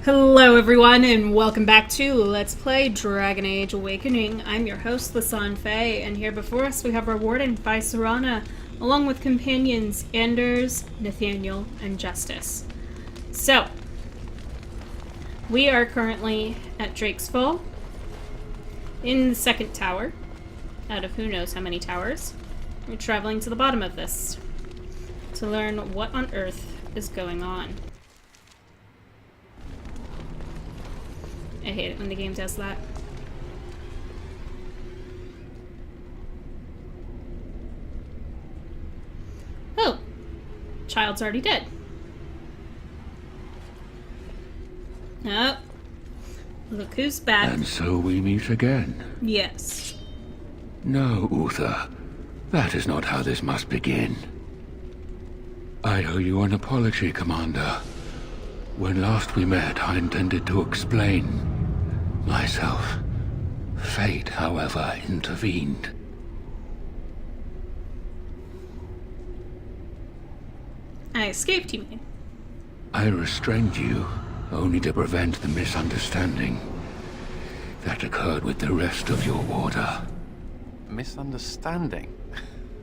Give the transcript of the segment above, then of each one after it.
Hello everyone and welcome back to Let's Play Dragon Age Awakening. I'm your host, Lasan Faye, and here before us we have our warden, Vicerana, along with companions Anders, Nathaniel, and Justice. So, we are currently at Drake's Fall, in the second tower, out of who knows how many towers. We're traveling to the bottom of this, to learn what on earth is going on. I hate it when the game does that. Oh! Child's already dead. Oh. Look who's back. And so we meet again. Yes. No, Uther. That is not how this must begin. I owe you an apology, Commander. When last we met, I intended to explain myself. Fate, however, intervened. I escaped, you mean? I restrained you, only to prevent the misunderstanding that occurred with the rest of your order. Misunderstanding?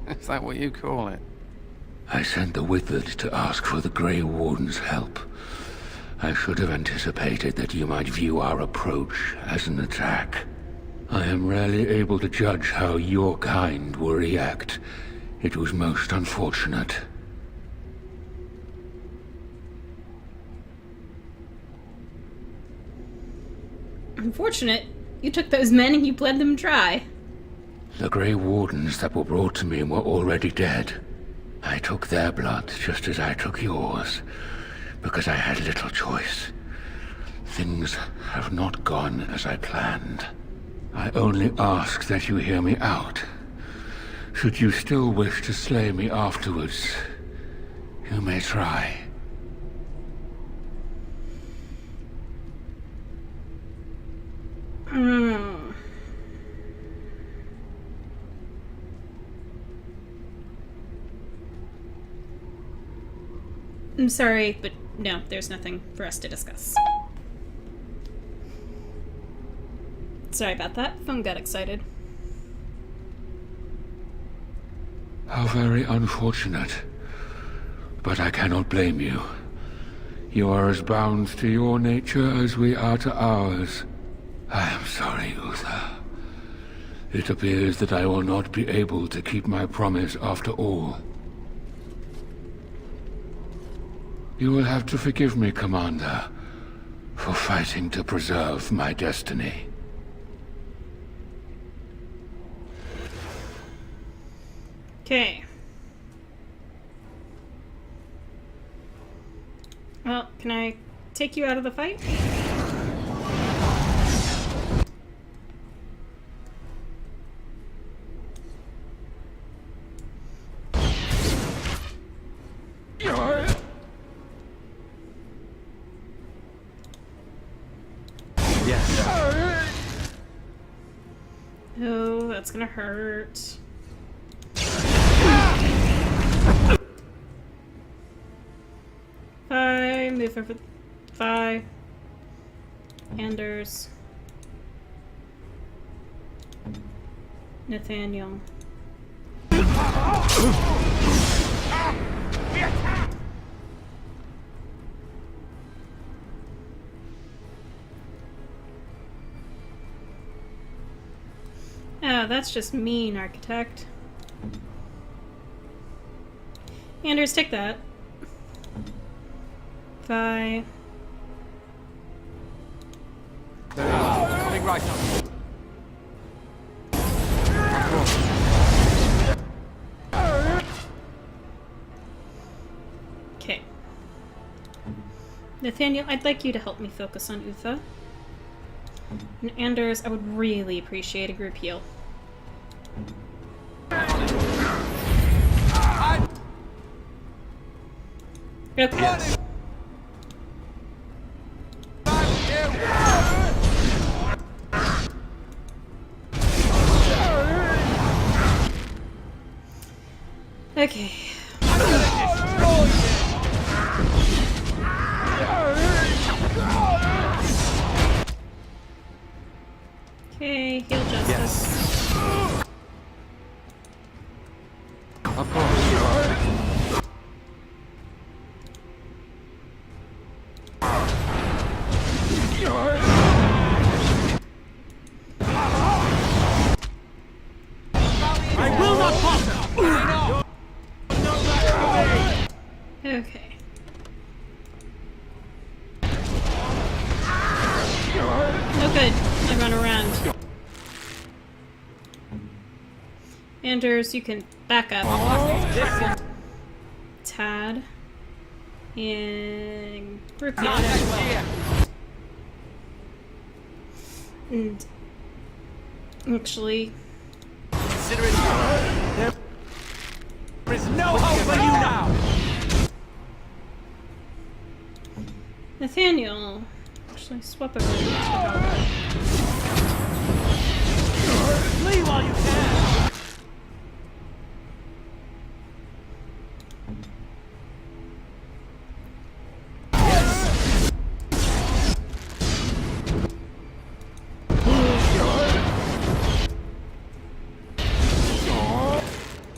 Is that what you call it? I sent the Withered to ask for the Grey Warden's help. I should have anticipated that you might view our approach as an attack. I am rarely able to judge how your kind will react. It was most unfortunate. Unfortunate. You took those men and you bled them dry. The Grey Wardens that were brought to me were already dead. I took their blood just as I took yours, because I had little choice. Things have not gone as I planned. I only ask that you hear me out. Should you still wish to slay me afterwards, you may try. I'm sorry, but no, there's nothing for us to discuss. Sorry about that. Phone got excited. How very unfortunate. But I cannot blame you. You are as bound to your nature as we are to ours. I am sorry, Uther. It appears that I will not be able to keep my promise after all. You will have to forgive me, Commander, for fighting to preserve my destiny. Okay. Well, can I take you out of the fight? Oh, that's gonna hurt. Move over. Anders. Nathaniel. Oh, that's just mean, Architect. Anders, take that. Bye. Coming right up. Okay. Nathaniel, I'd like you to help me focus on Uther. And Anders, I would really appreciate a group heal. Okay. Yes. Okay. Justice. Of course. I will not falter! Okay. Oh good, I run around. Anders, you can back up. Tad. And group you. And actually, Consider it done. There is no hope for you now! Nathaniel. Actually, swap over. Flee while you can!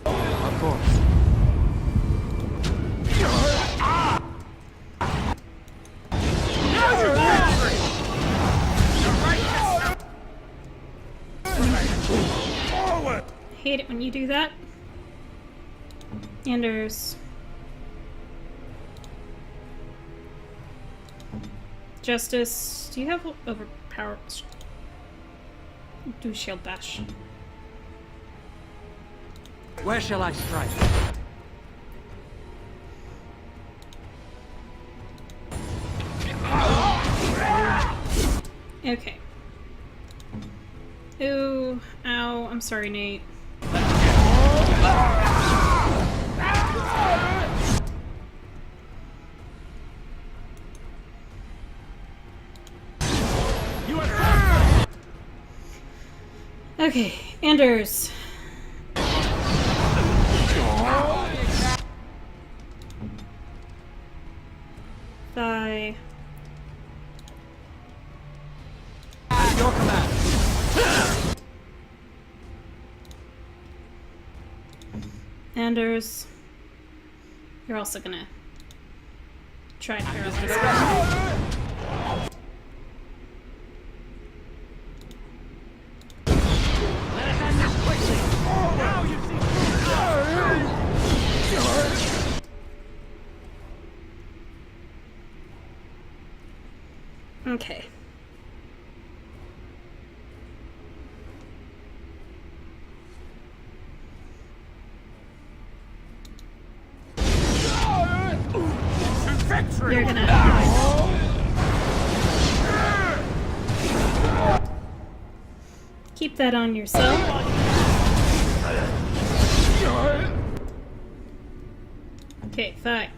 Of course. Now you're angry! Forward! Hate it when you do that. Anders. Justice. Do you have overpower? Do shield bash. Where shall I strike? Okay. Ooh, ow, I'm sorry, Nate. You are Okay, Anders. Thigh. your command. Anders. You're also gonna try and paralyze this. Let us end this quickly. Now you see. Okay. Victory! You're gonna keep that on yourself. Okay, thigh.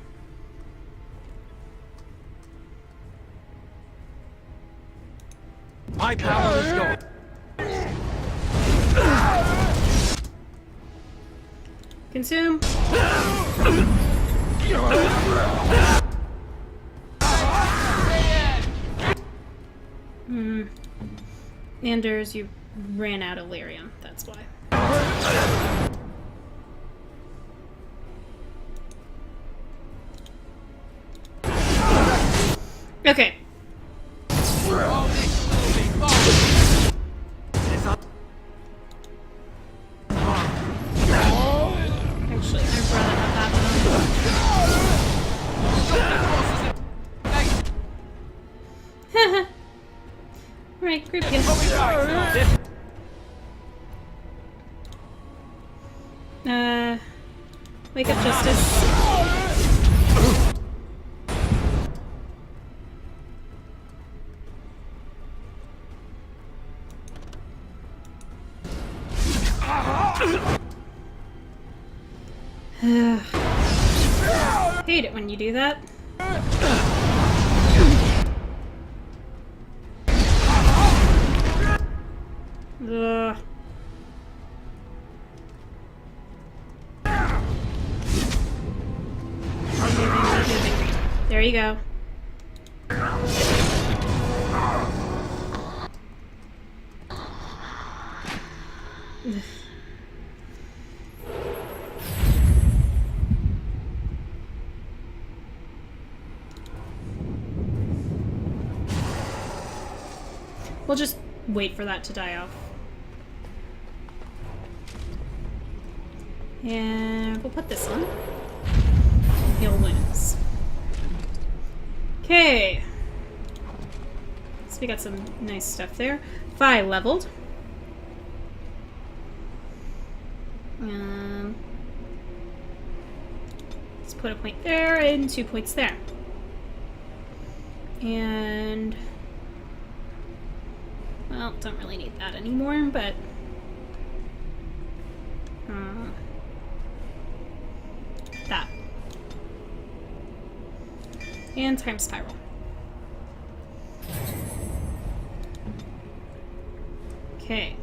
My power is yours. Consume. Anders, you ran out of lyrium, that's why. Okay. Actually, I'd rather have that one. Right, group you. Wake up, Justice. Hate it when you do that. Ugh. There you go. We'll just wait for that to die off. And we'll put this on. He'll lose. Okay. So we got some nice stuff there. Phi leveled. Let's put a point there and 2 points there. And well, don't really need that anymore, but that. And time spiral. Okay.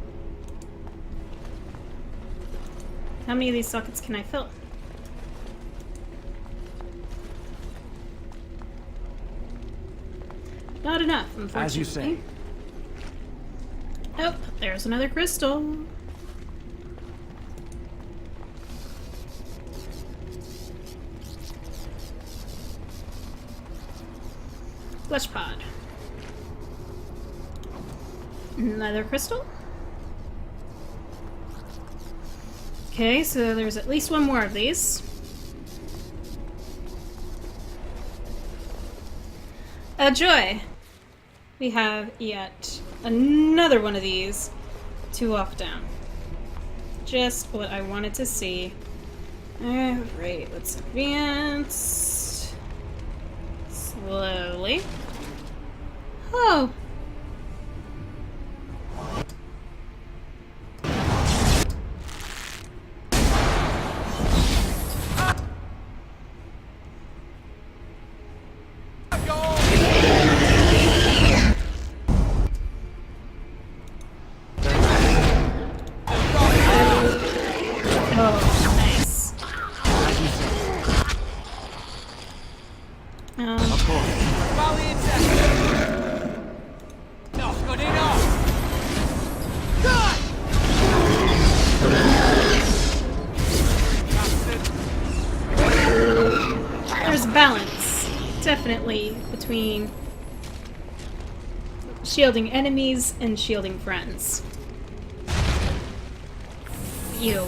How many of these sockets can I fill? Not enough, unfortunately. As you say. Oh, there's another crystal. Flesh pod. Another crystal. Okay, so there's at least one more of these. A joy! We have yet another one of these to walk down. Just what I wanted to see. Alright, let's advance. Slowly. Oh! There's a balance, definitely, between shielding enemies and shielding friends. You.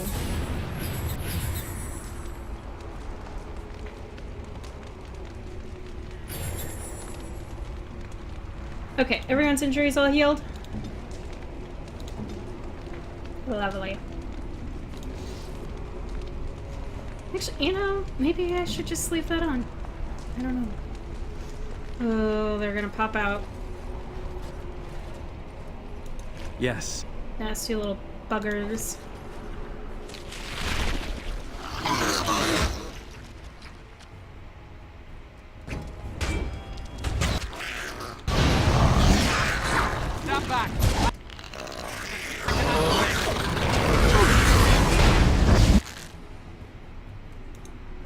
Okay, everyone's injuries all healed? Lovely. Actually, you know, maybe I should just leave that on. I don't know. Oh, they're gonna pop out. Yes. Nasty little buggers. Stand back.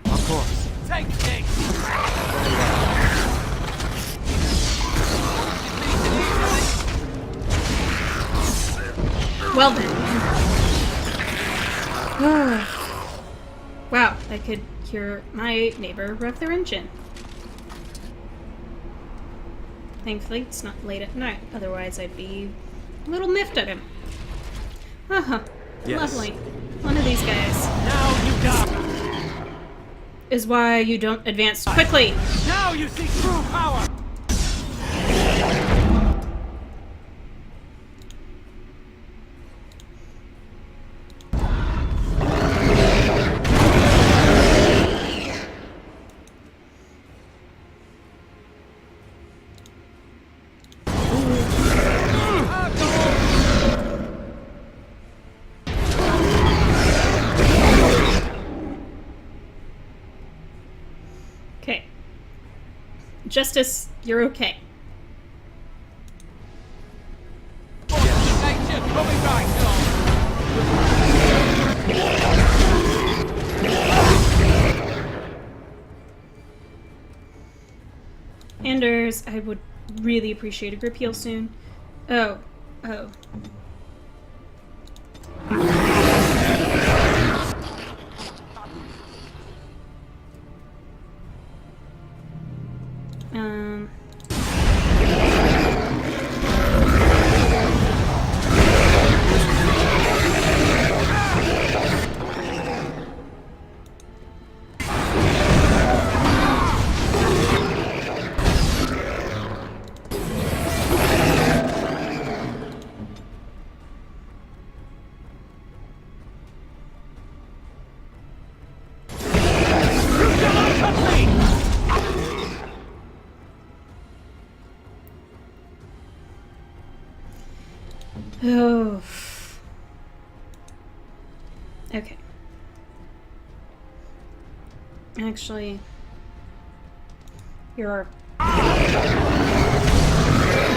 Of course. Take this. Well then. Wow, I could hear my neighbor rev their engine. Thankfully, it's not late at night. Otherwise, I'd be a little miffed at him. Yes. Lovely. One of these guys Now you die. is why you don't advance quickly. Now you see true power. Okay. Justice, you're okay. Nature coming back. Anders, I would really appreciate a grip heal soon. Oh. Oh. Okay. Actually, you're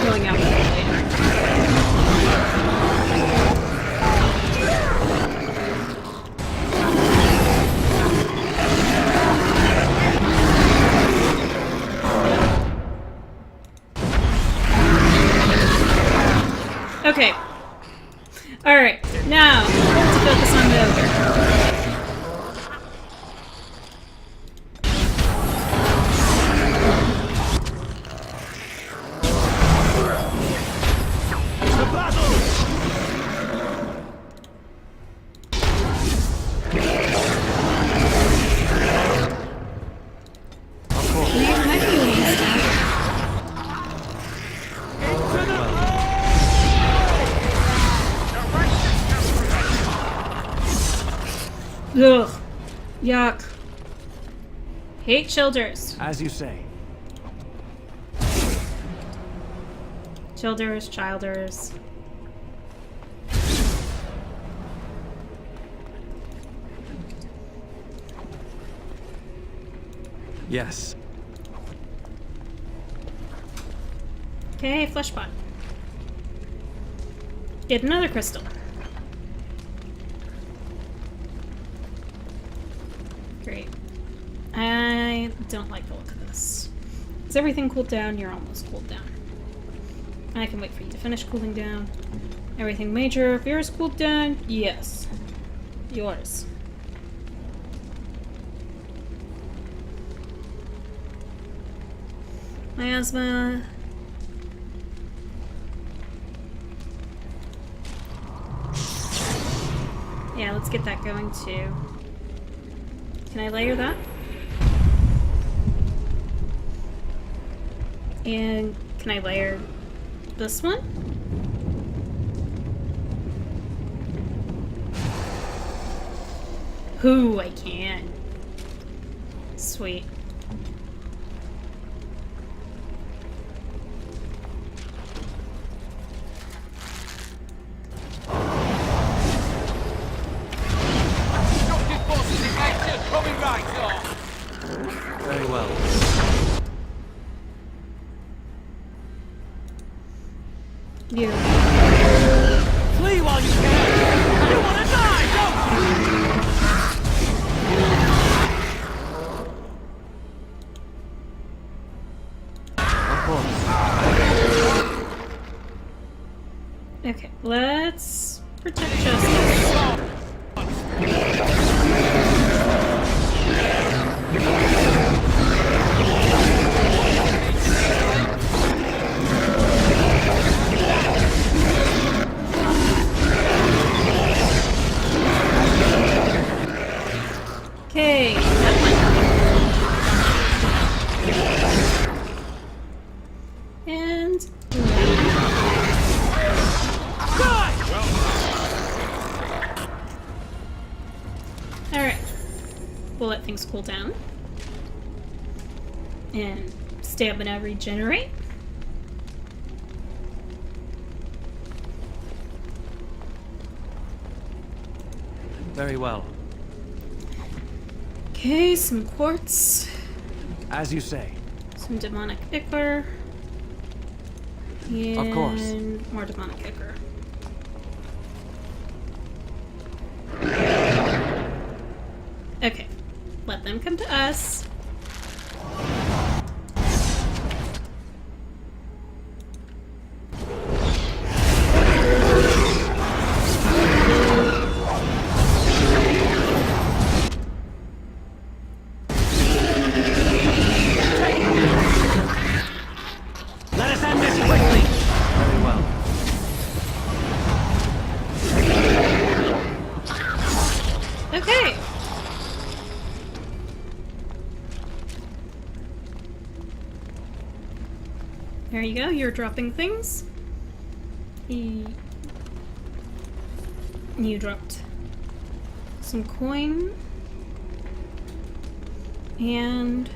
going out with it later. Okay. Alright, now, let's focus on the ogre. Ugh. Yuck. Hate childers. As you say. Childers. Yes. Okay, flesh pot. Get another crystal. Great. I don't like the look of this. Is everything cooled down? You're almost cooled down. I can wait for you to finish cooling down. Everything major. If yours cooled down, yes. Yours. Miasma. Yeah, let's get that going too. Can I layer that? And can I layer this one? Ooh, I can. Sweet. Very well. You. Flee while you can! You wanna die, don't Of course. Okay, let's protect justice. Okay, that one. And alright. We'll let things cool down. And stamina regenerate. Very well. Okay, some quartz. As you say. Some demonic ichor. And Of course. more demonic ichor. Okay. Let them come to us. Let us end this quickly! Very well. Okay. There you go. You're dropping things. You dropped some coin. And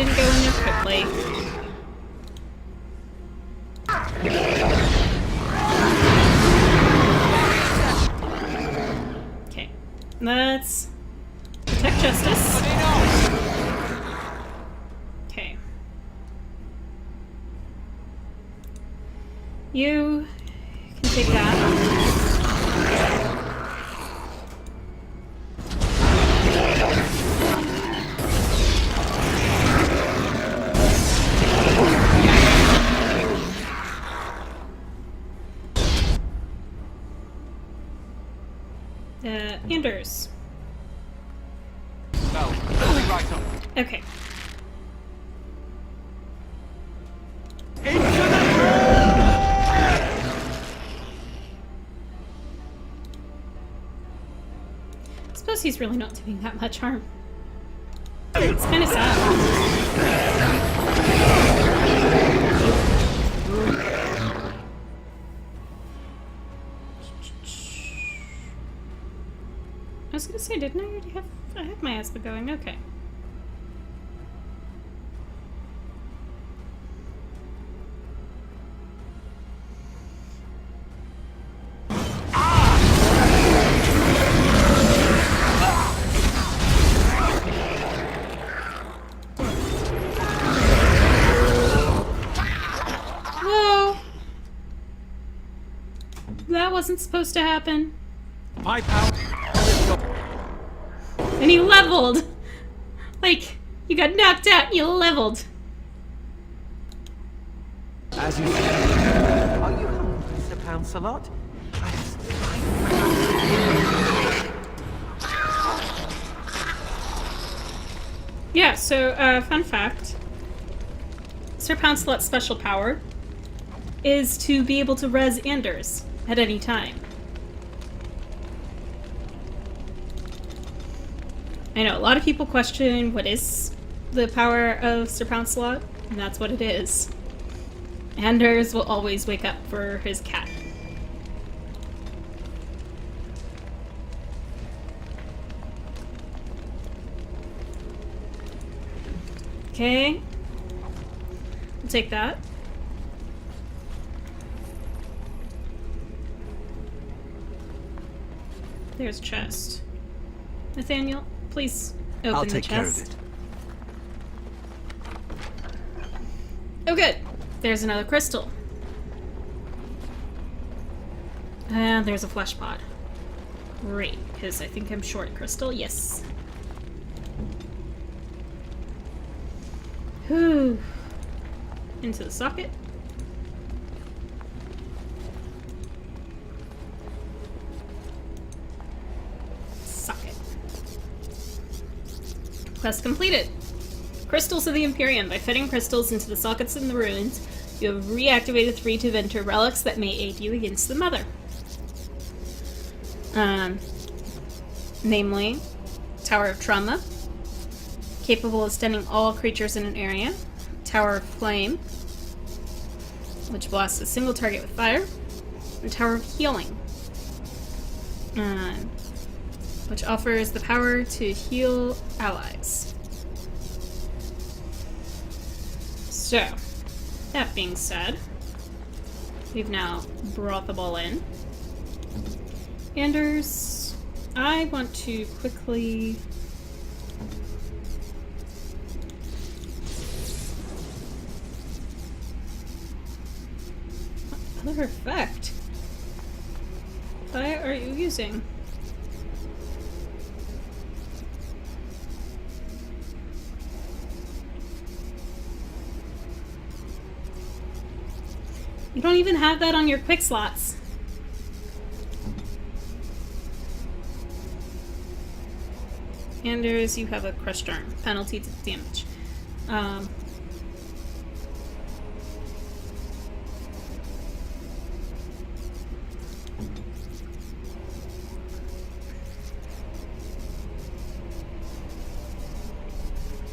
didn't go in there quickly. Okay. Let's protect justice. Okay. You can take that. Anders. No, right up. Okay. I suppose he's really not doing that much harm. It's kind of sad. I was gonna say, didn't I already have... I have my Aspa going, okay. Whoa! That wasn't supposed to happen. My power. And he leveled! Like, you got knocked out and you leveled. As you say. Are you hungry, Sir Pouncelot? Yeah, so, fun fact. Sir Pouncelot's special power is to be able to res Anders at any time. I know, a lot of people question what is the power of Sir Pouncelot, and that's what it is. Anders will always wake up for his cat. Okay. We'll take that. There's a chest. Nathaniel, please open I'll the take care of chest. it. Oh, good. There's another crystal. And there's a flesh pod. Great, because I think I'm short crystal. Yes. Whew. Into the socket. Socket. Quest completed. Crystals of the Imperium. By fitting crystals into the sockets in the ruins, you have reactivated 3 to enter relics that may aid you against the Mother. Namely, Tower of Trauma, capable of stunning all creatures in an area. Tower of Flame, which blasts a single target with fire. And Tower of Healing, which offers the power to heal allies. So, that being said, we've now brought the ball in. Anders, I want to quickly... What other effect? What are you using? You don't even have that on your quick slots. Anders, you have a crushed arm. Penalty to damage.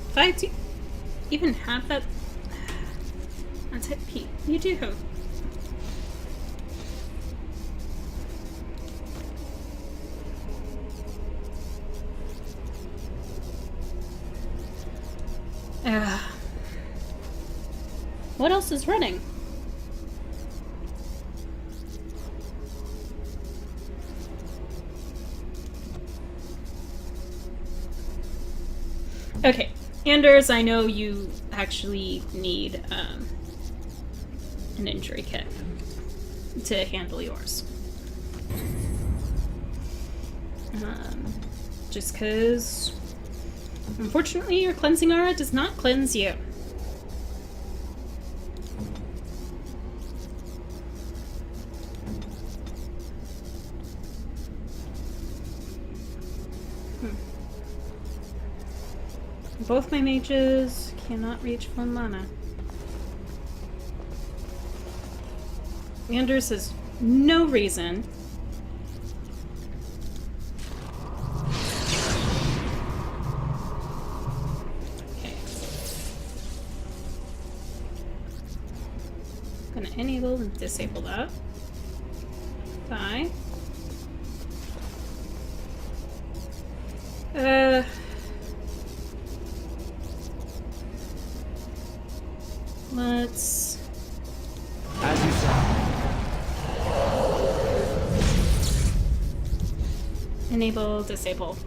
If I do even have that... That's hit P. You do. What else is running? Okay, Anders, I know you actually need an injury kit to handle yours. Just because, unfortunately, your cleansing aura does not cleanse you. Both my mages cannot reach full mana. Anders has no reason. Okay. Gonna enable and disable that. Bye. Let's... As you said. Enable, disable.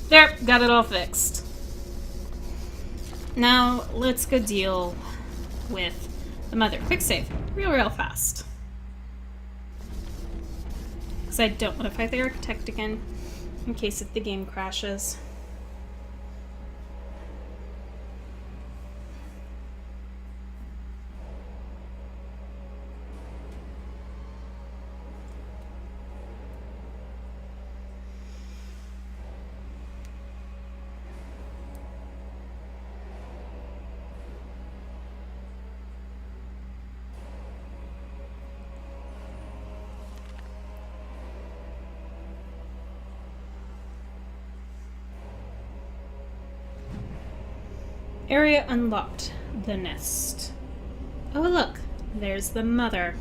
There, got it all fixed. Now, let's go deal with the mother. Quick save. Real fast. Because I don't want to fight the architect again, in case if the game crashes. Area unlocked. The nest. Oh, look. There's the mother.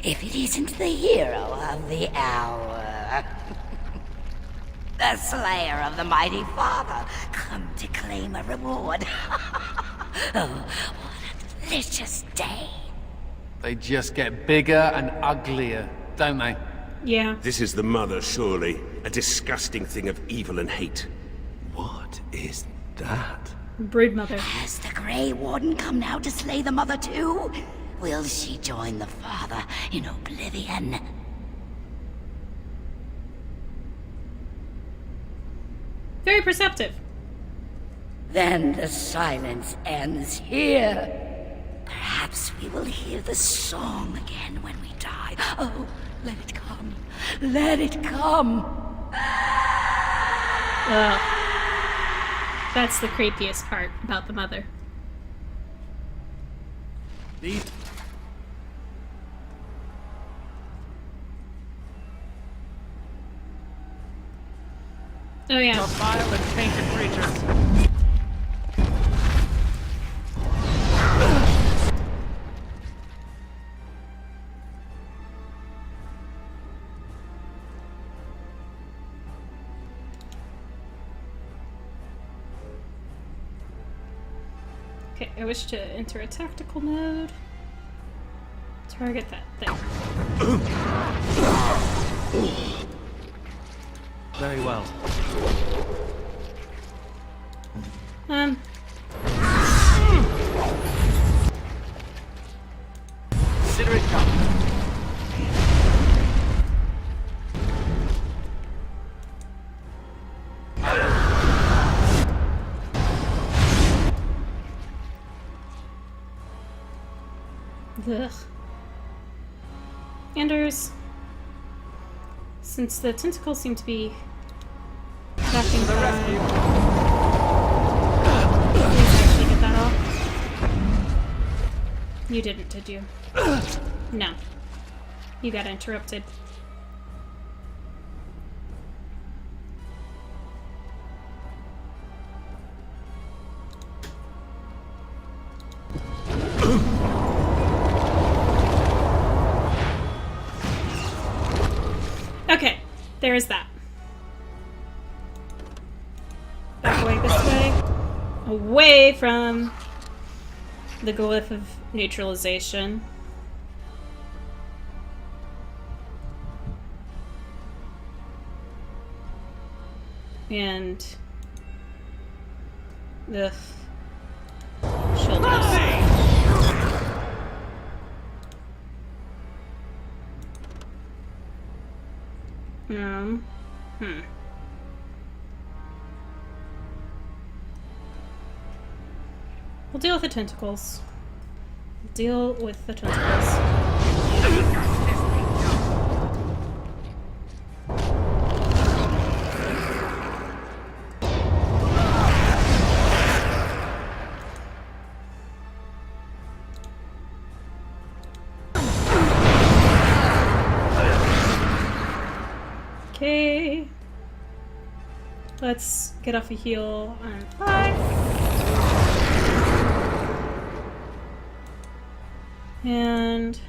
If it isn't the hero of the hour. The slayer of the mighty father, come to claim a reward. Oh, what a delicious day. They just get bigger and uglier, don't they? Yeah. This is the mother, surely. A disgusting thing of evil and hate. What is that? Broodmother. Has the Grey Warden come now to slay the mother too? Will she join the father in oblivion? Very perceptive. Then the silence ends here. Perhaps we will hear the song again when we die. Oh, let it come. Let it come. That's the creepiest part about the mother. These Oh yeah. are vile and tainted creatures. Okay, I wish to enter a tactical mode. Target that thing. Very well. Consider it done. Ugh. Anders, since the tentacles seem to be backing The by, rescue. please actually get that off. You didn't, did you? No. You got interrupted. there's that. Back away this way. Away from the glyph of neutralization. And the shield up. We'll deal with the tentacles. Deal with the tentacles. Okay. Let's get off a heal on 5. And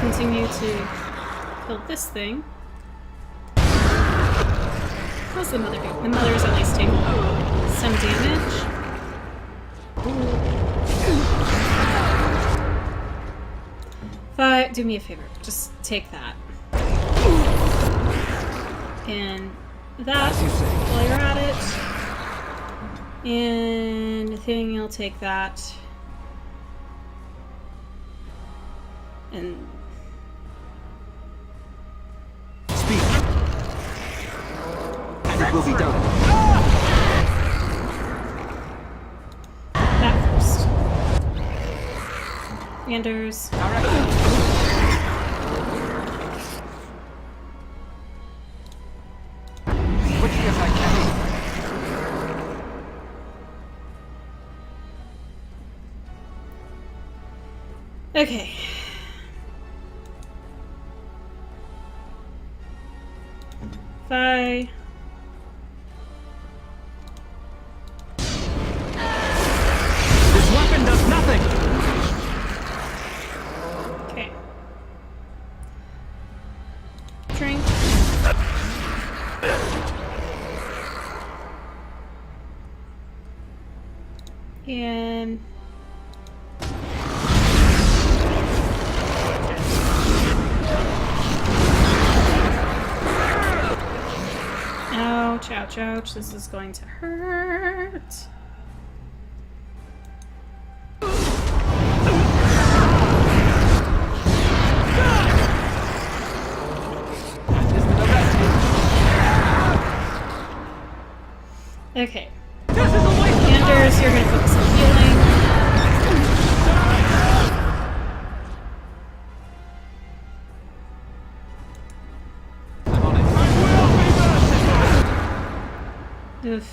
continue to kill this thing. How's the mother doing? The mother is at least taking some damage. Do me a favor, just take that. And that while you're at it. And I think I'll take that. And Speak. And it will be done. that first. Anders. Quickly as I can. Okay. Bye. This weapon does nothing. Okay. Drink. And ouch, ouch, ouch. This is going to hurt. Okay. Anders, you're going to focus on healing. I'm on it. Oof.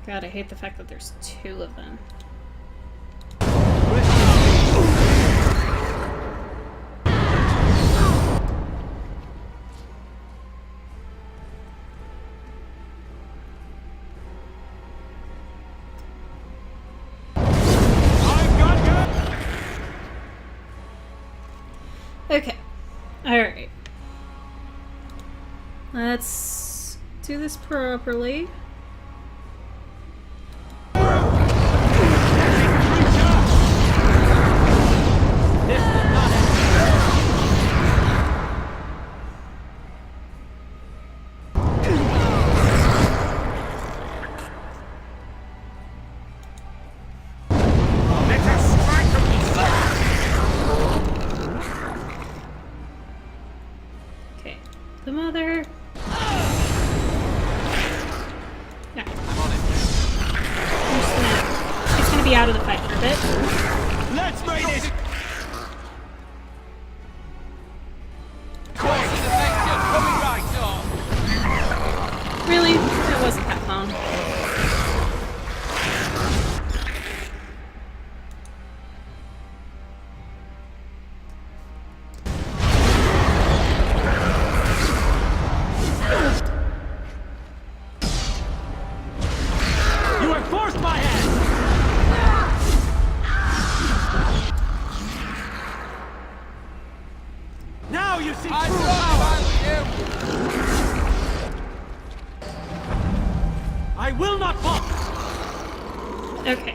God, I hate the fact that there's 2 of them. Okay. Alright. Let's do this properly. Okay. The mother. Yeah. She's gonna be out of the fight for a bit. Let's make this. Really? It wasn't that long. You have forced my hand. I will not fall! Okay.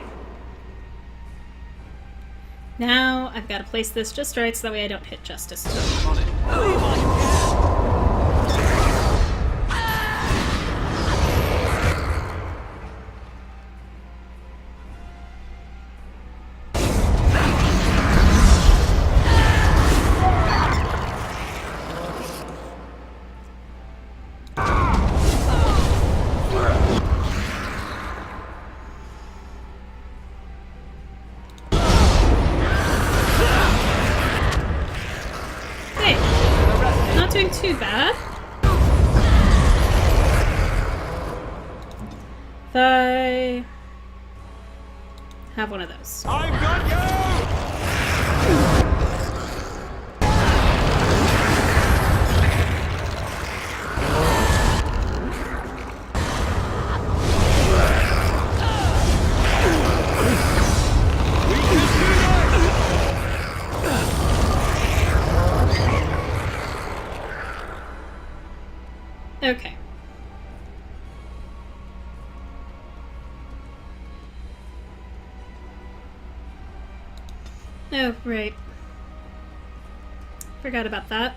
Now I've got to place this just right so that way I don't hit Justice. I'm on it. Hey, not doing too bad. If I have one of those. I've got you! Okay. Oh, right. Forgot about that.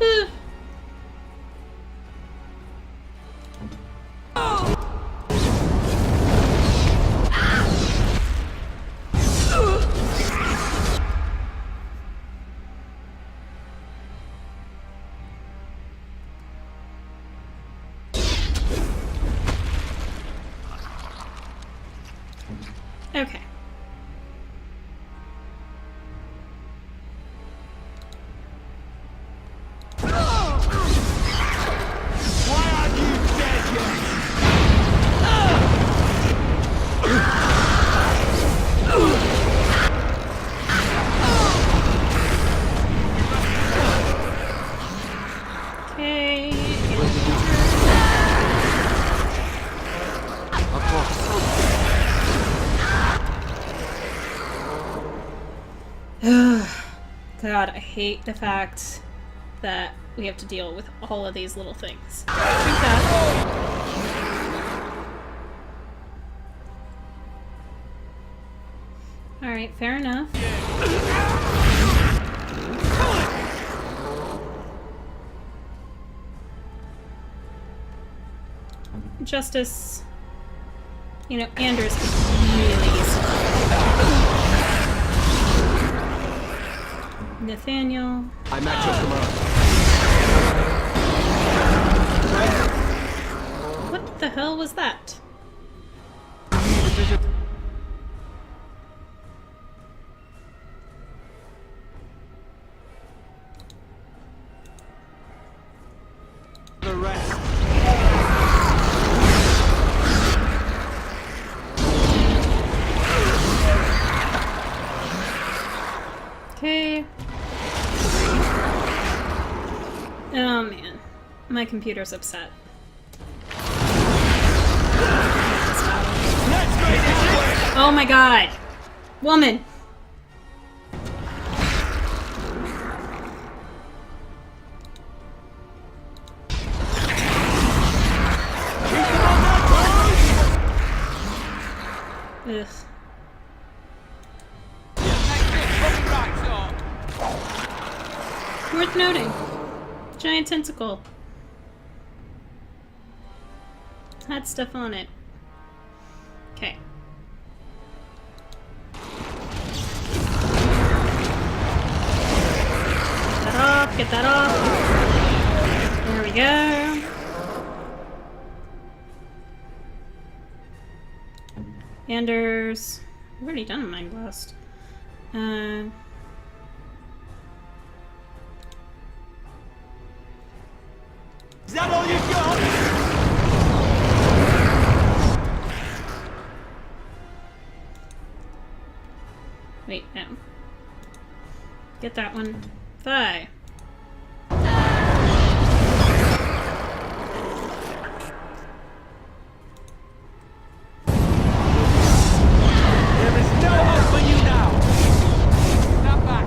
Ugh. Okay. Why aren't you dead yet? Okay. Of course. God, I hate the fact that we have to deal with all of these little things. Drink that. Alright, fair enough. Justice. You know, Anders is really useful. Nathaniel. I match your command. What the hell was that? The rest. Okay. Oh man, my computer's upset. Oh my god! Woman! Ugh. Worth noting. Giant tentacle. Had stuff on it. Okay. Get that off, get that off. There we go. Anders. I've already done a Mind Blast. Is that all you've got? Wait, no. Get that one. Bye. There is no hope for you now! Step back!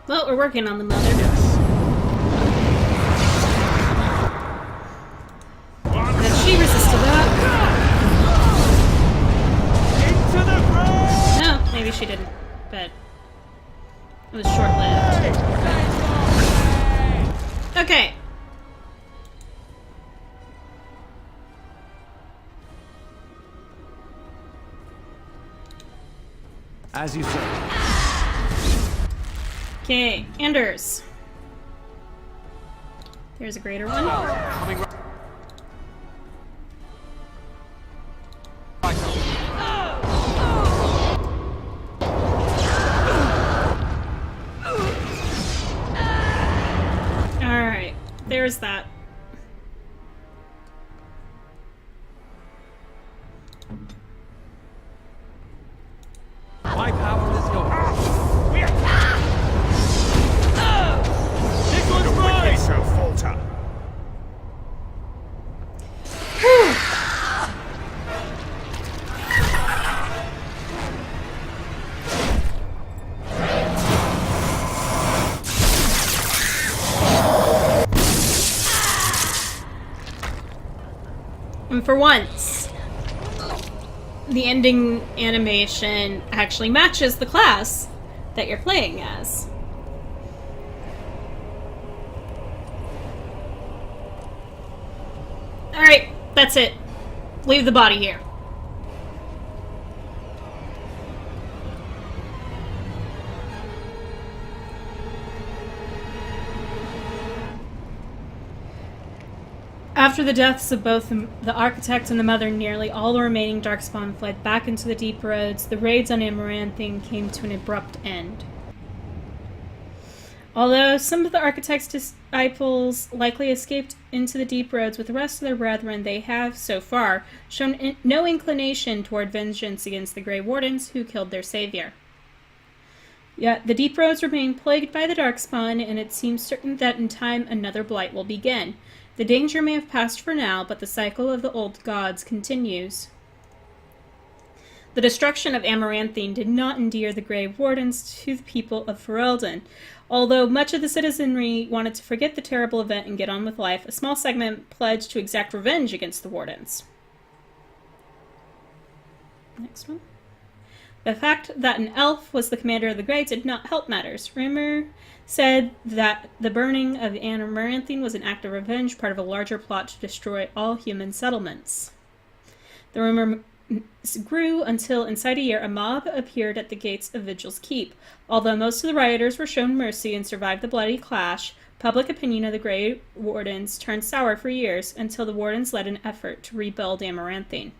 Well, we're working on the mother. That she resisted that. Into the ground! No, maybe she didn't, but it was short-lived. Okay. As you say. Okay, Anders. There's a greater one. Coming right. Alright, there's that. My power is yours. We attack! This one's mine! So falter. And for once, the ending animation actually matches the class that you're playing as. Alright, that's it. Leave the body here. After the deaths of both the architect and the mother, nearly all the remaining Darkspawn fled back into the deep roads. The raids on Amaranthine came to an abrupt end. Although some of the architect's disciples likely escaped into the deep roads with the rest of their brethren, they have, so far, shown no inclination toward vengeance against the Grey Wardens who killed their savior. Yet the deep roads remain plagued by the Darkspawn, and it seems certain that in time another blight will begin. The danger may have passed for now, but the cycle of the old gods continues. The destruction of Amaranthine did not endear the Grey Wardens to the people of Ferelden. Although much of the citizenry wanted to forget the terrible event and get on with life, a small segment pledged to exact revenge against the Wardens. Next one. The fact that an elf was the commander of the Grey did not help matters. Rumor said that the burning of Amaranthine was an act of revenge, part of a larger plot to destroy all human settlements. The rumor grew until, inside a year, a mob appeared at the gates of Vigil's Keep. Although most of the rioters were shown mercy and survived the bloody clash, public opinion of the Grey Wardens turned sour for years, until the Wardens led an effort to rebuild Amaranthine.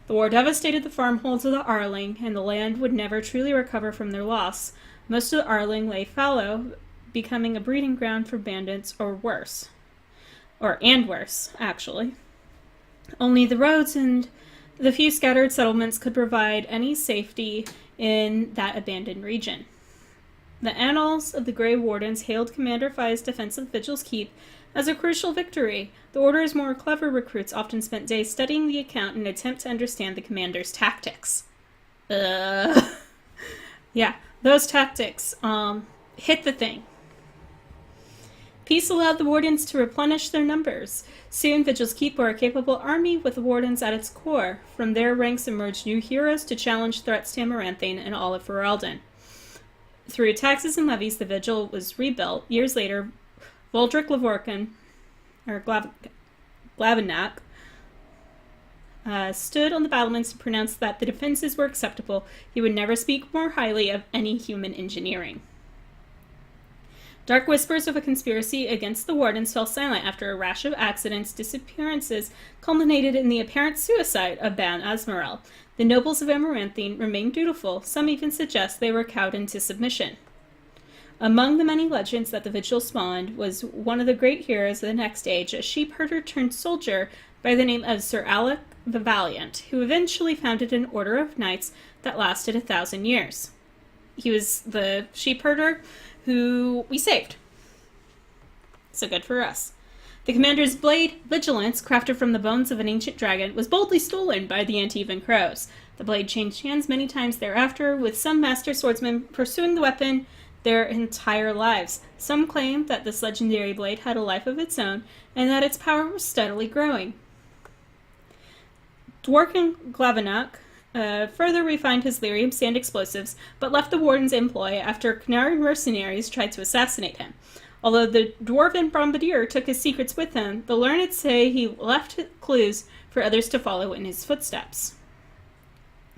The war devastated the farmholds of the Arling, and the land would never truly recover from their loss. Most of the Arling lay fallow, becoming a breeding ground for bandits or worse. And worse, actually. Only the roads and the few scattered settlements could provide any safety in that abandoned region. The annals of the Grey Wardens hailed Commander Fai's defense of Vigil's Keep as a crucial victory. The Order's more clever recruits often spent days studying the account in an attempt to understand the commander's tactics. Yeah, those tactics, hit the thing. Peace allowed the Wardens to replenish their numbers. Soon, Vigil's Keep were a capable army with the Wardens at its core. From their ranks emerged new heroes to challenge threats to Amaranthine and all of Ferelden. Through taxes and levies, the Vigil was rebuilt. Years later, Voldric Lavorcan, or Glavenack, stood on the battlements and pronounced that the defenses were acceptable. He would never speak more highly of any human engineering. Dark whispers of a conspiracy against the Wardens fell silent after a rash of accidents. Disappearances culminated in the apparent suicide of Ban Asmarel. The nobles of Amaranthine remained dutiful. Some even suggest they were cowed into submission. Among the many legends that the Vigil spawned was one of the great heroes of the next age, a sheepherder turned soldier by the name of Sir Alec the Valiant, who eventually founded an order of knights that lasted 1,000 years. He was the sheepherder who we saved. So good for us. The commander's blade, Vigilance, crafted from the bones of an ancient dragon, was boldly stolen by the Antivan Crows. The blade changed hands many times thereafter, with some master swordsmen pursuing the weapon their entire lives. Some claim that this legendary blade had a life of its own, and that its power was steadily growing. Dworkin Glavenok further refined his lyrium sand explosives, but left the Warden's employ after Knaran mercenaries tried to assassinate him. Although the Dwarven bombardier took his secrets with him, the learned say he left clues for others to follow in his footsteps.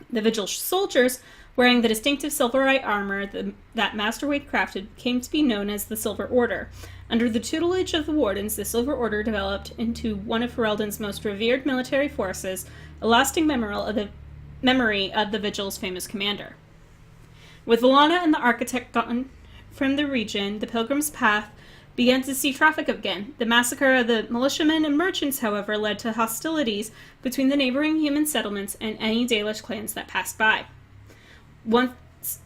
The Vigil soldiers, wearing the distinctive silverite armor that Masterwade crafted, came to be known as the Silver Order. Under the tutelage of the Wardens, the Silver Order developed into one of Ferelden's most revered military forces, a lasting memory of the Vigil's famous commander. With Valana and the Architect gone from the region, the Pilgrim's Path began to see traffic again. The massacre of the militiamen and merchants, however, led to hostilities between the neighboring human settlements and any Dalish clans that passed by. One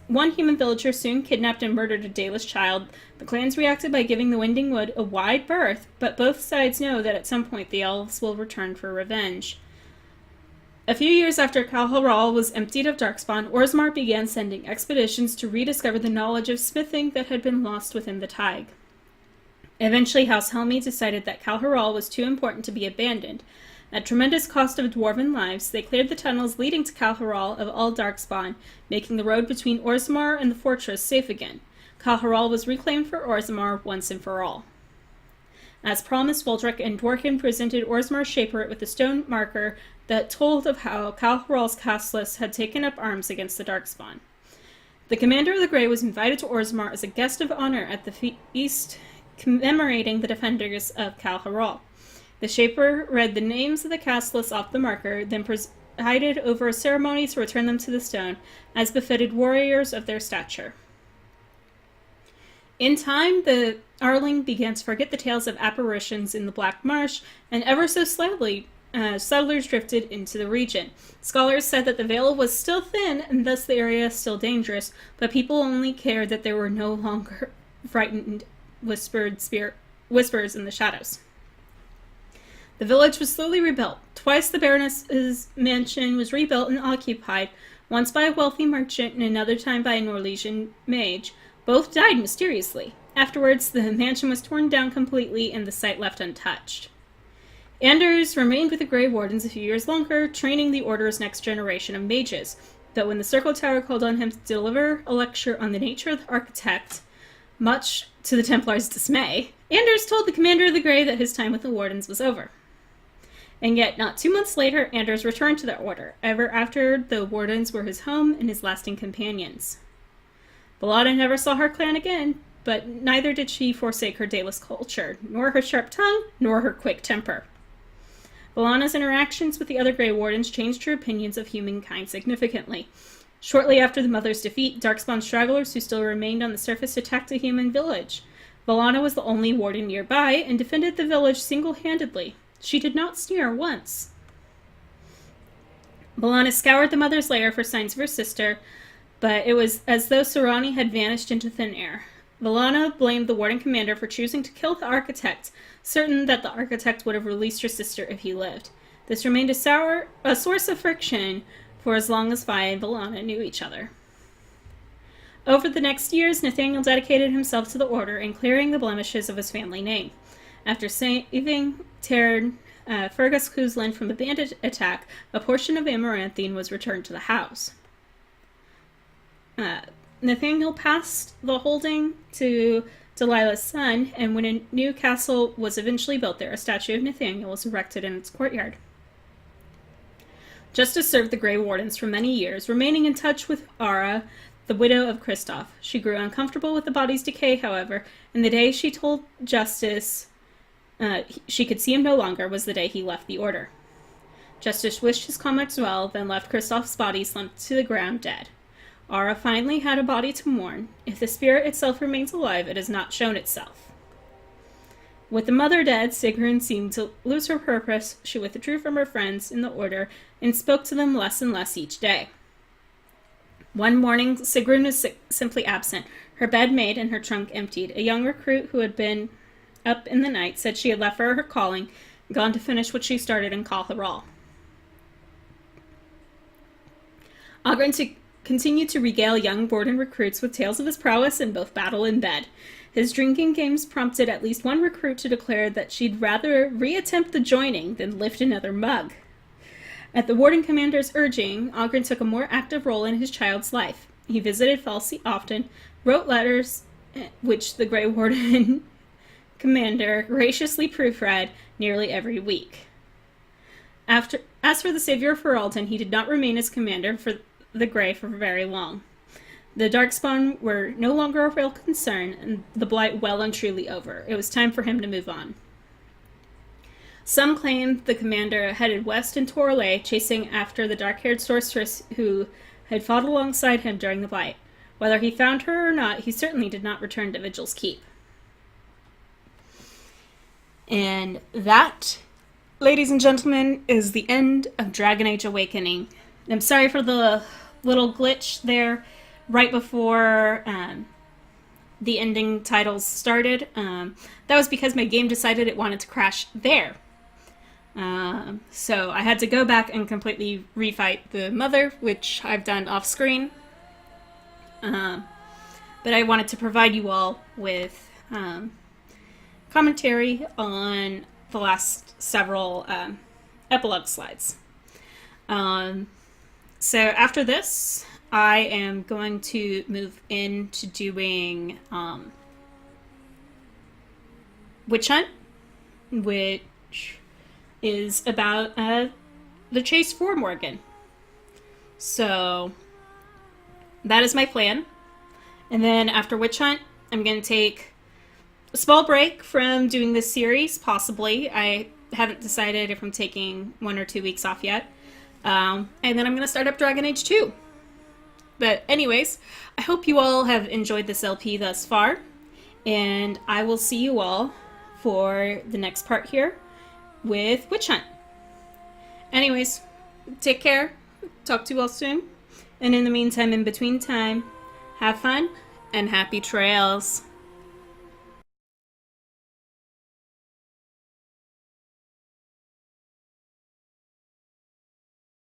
human villager soon kidnapped and murdered a Dalish child. The clans reacted by giving the Winding Wood a wide berth, but both sides know that at some point the elves will return for revenge. A few years after Kal Haral was emptied of Darkspawn, Orzammar began sending expeditions to rediscover the knowledge of smithing that had been lost within the Thaig. Eventually, House Helmi decided that Kal Haral was too important to be abandoned. At tremendous cost of dwarven lives, they cleared the tunnels leading to Kal Haral of all Darkspawn, making the road between Orzammar and the fortress safe again. Kal Haral was reclaimed for Orzammar once and for all. As promised, Voldric and Dworkin presented Orzammar's Shaper with a stone marker that told of how Kal Haral's castless had taken up arms against the Darkspawn. The commander of the Grey was invited to Orzammar as a guest of honor at the feast commemorating the defenders of Kal Haral. The Shaper read the names of the castless off the marker, then presided over a ceremony to return them to the stone, as befitted warriors of their stature. In time, the Arling began to forget the tales of apparitions in the Black Marsh, and ever so slightly, settlers drifted into the region. Scholars said that the veil was still thin, and thus the area still dangerous, but people only cared that there were no longer frightened whispers in the shadows. The village was slowly rebuilt. Twice the Baroness's mansion was rebuilt and occupied, once by a wealthy merchant and another time by a Norwegian mage. Both died mysteriously. Afterwards, the mansion was torn down completely and the site left untouched. Anders remained with the Grey Wardens a few years longer, training the Order's next generation of mages. But when the Circle Tower called on him to deliver a lecture on the nature of the Architect, much to the Templars' dismay, Anders told the commander of the Grey that his time with the Wardens was over. And yet, not 2 months later, Anders returned to the Order, ever after the Wardens were his home and his lasting companions. Belladonna never saw her clan again, but neither did she forsake her Dalish culture, nor her sharp tongue, nor her quick temper. Belladonna's interactions with the other Grey Wardens changed her opinions of humankind significantly. Shortly after the Mother's defeat, Darkspawn stragglers who still remained on the surface attacked a human village. Belladonna was the only warden nearby and defended the village single-handedly. She did not sneer once. Belladonna scoured the Mother's lair for signs of her sister, but it was as though Sorani had vanished into thin air. Belladonna blamed the warden commander for choosing to kill the Architect, certain that the Architect would have released her sister if he lived. This remained a source of friction for as long as Vi and Belladonna knew each other. Over the next years, Nathaniel dedicated himself to the Order and clearing the blemishes of his family name. After saving Terran Fergus Kuzlin from the bandit attack, a portion of Amaranthine was returned to the house. Nathaniel passed the holding to Delilah's son, and when a new castle was eventually built there, a statue of Nathaniel was erected in its courtyard. Justice served the Grey Wardens for many years, remaining in touch with Ara, the widow of Kristoff. She grew uncomfortable with the body's decay, however, and the day she told Justice she could see him no longer was the day he left the Order. Justice wished his comrades well, then left Kristoff's body slumped to the ground dead. Ara finally had a body to mourn. If the spirit itself remains alive, it has not shown itself. With the mother dead, Sigrun seemed to lose her purpose. She withdrew from her friends in the Order and spoke to them less and less each day. One morning, Sigrun was simply absent, her bed made and her trunk emptied. A young recruit who had been up in the night said she had left for her calling, gone to finish what she started in Kal Haral. Ogren continued to regale young Borden recruits with tales of his prowess in both battle and bed. His drinking games prompted at least one recruit to declare that she'd rather reattempt the joining than lift another mug. At the Warden Commander's urging, Ogren took a more active role in his child's life. He visited Falsey often, wrote letters, which the Grey Warden Commander graciously proofread nearly every week. As for the Savior of Feralton, he did not remain as commander for the Grey for very long. The Darkspawn were no longer a real concern, and the Blight well and truly over. It was time for him to move on. Some claimed the commander headed west in Torlay, chasing after the dark-haired sorceress who had fought alongside him during the Blight. Whether he found her or not, he certainly did not return to Vigil's Keep. And that, ladies and gentlemen, is the end of Dragon Age Awakening. I'm sorry for the little glitch there right before the ending titles started. That was because my game decided it wanted to crash there. So I had to go back and completely refight the mother, which I've done off screen. But I wanted to provide you all with commentary on the last several epilogue slides. So after this, I am going to move into doing Witch Hunt, which is about the chase for Morgan. So that is my plan. And then after Witch Hunt, I'm going to take a small break from doing this series, possibly. I haven't decided if I'm taking 1 or 2 weeks off yet. And then I'm going to start up Dragon Age 2. But anyways, I hope you all have enjoyed this LP thus far. And I will see you all for the next part here with Witch Hunt. Anyways, take care. Talk to you all soon. And in the meantime, in between time, have fun and happy trails.